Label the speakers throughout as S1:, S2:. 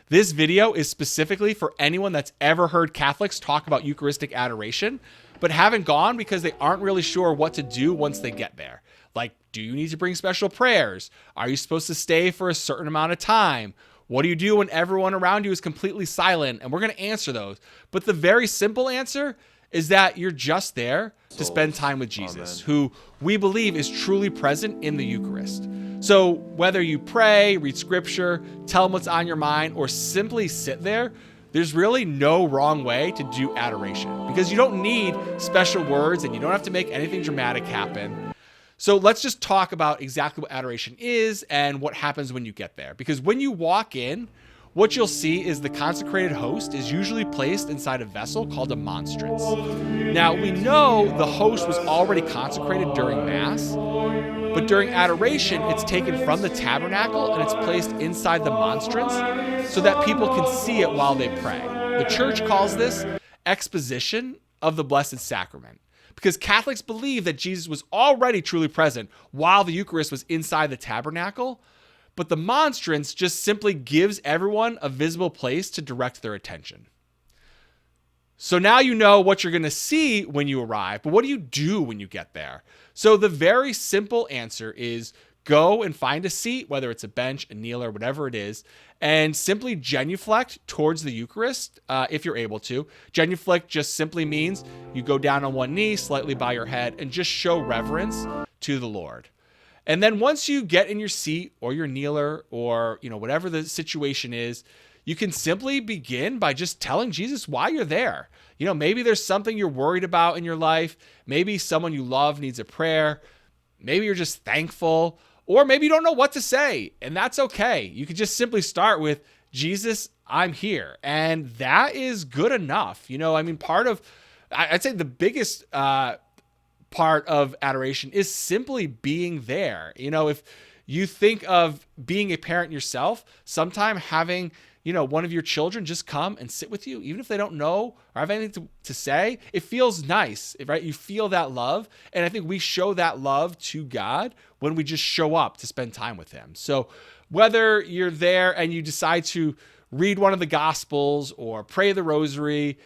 S1: This video is specifically for anyone that's ever heard Catholics talk about Eucharistic adoration, but haven't gone because they aren't really sure what to do once they get there. Like, do you need to bring special prayers? Are you supposed to stay for a certain amount of time? What do you do when everyone around you is completely silent? And we're going to answer those. But the very simple answer is that you're just there to spend time with Jesus, who we believe is truly present in the Eucharist. So whether you pray, read scripture, tell him what's on your mind, or simply sit there, there's really no wrong way to do adoration, because you don't need special words and you don't have to make anything dramatic happen. So let's just talk about exactly what adoration is and what happens when you get there. Because when you walk in, what you'll see is the consecrated host is usually placed inside a vessel called a monstrance. Now, we know the host was already consecrated during Mass, but during adoration, it's taken from the tabernacle and it's placed inside the monstrance so that people can see it while they pray. The Church calls this exposition of the Blessed Sacrament, because Catholics believe that Jesus was already truly present while the Eucharist was inside the tabernacle, but the monstrance just simply gives everyone a visible place to direct their attention. So now you know what you're going to see when you arrive, but what do you do when you get there? So the very simple answer is go and find a seat, whether it's a bench, a kneeler, whatever it is, and simply genuflect towards the Eucharist if you're able to. Genuflect just simply means you go down on one knee, slightly bow your head, and just show reverence to the Lord. And then once you get in your seat or your kneeler or, whatever the situation is, you can simply begin by just telling Jesus why you're there. Maybe there's something you're worried about in your life. Maybe someone you love needs a prayer. Maybe you're just thankful, or maybe you don't know what to say, and that's okay. You could just simply start with, Jesus, I'm here. And that is good enough. I'd say the biggest part of adoration is simply being there. If you think of being a parent yourself, sometime having one of your children just come and sit with you, even if they don't know or have anything to say, it feels nice, right? You feel that love. And I think we show that love to God when we just show up to spend time with him. So whether you're there and you decide to read one of the Gospels or pray the rosary,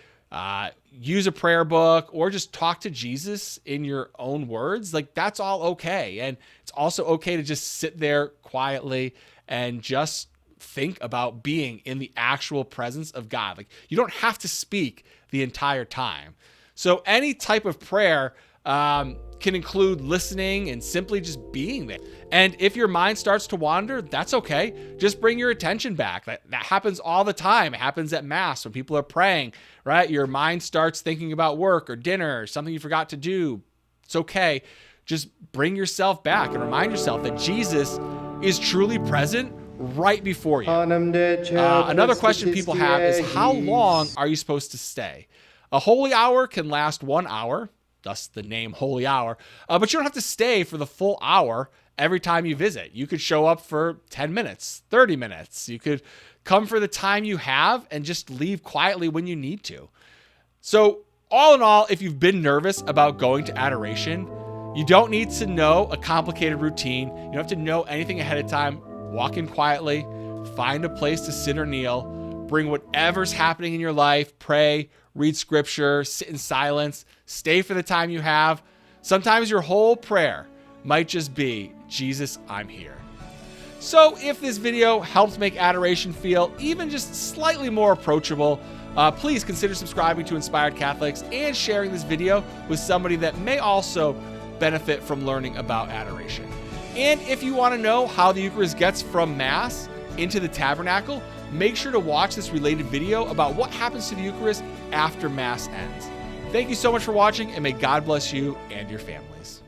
S1: use a prayer book, or just talk to Jesus in your own words, that's all okay. And it's also okay to just sit there quietly and just think about being in the actual presence of God. You don't have to speak the entire time. So any type of prayer can include listening and simply just being there. And if your mind starts to wander, that's okay. Just bring your attention back. That happens all the time. It happens at Mass when people are praying, right? Your mind starts thinking about work or dinner or something you forgot to do. It's okay. Just bring yourself back and remind yourself that Jesus is truly present right before you. Another question people have is, how long are you supposed to stay? A holy hour can last 1 hour, thus the name holy hour, but you don't have to stay for the full hour every time you visit. You could show up for 10 minutes, 30 minutes. You could come for the time you have and just leave quietly when you need to. So all in all, if you've been nervous about going to adoration, you don't need to know a complicated routine. You don't have to know anything ahead of time. Walk in quietly, find a place to sit or kneel, bring whatever's happening in your life, pray, read scripture, sit in silence, stay for the time you have. Sometimes your whole prayer might just be, Jesus, I'm here. So if this video helped make adoration feel even just slightly more approachable, please consider subscribing to Inspired Catholics and sharing this video with somebody that may also benefit from learning about adoration. And if you want to know how the Eucharist gets from Mass into the tabernacle, make sure to watch this related video about what happens to the Eucharist after Mass ends. Thank you so much for watching, and may God bless you and your families.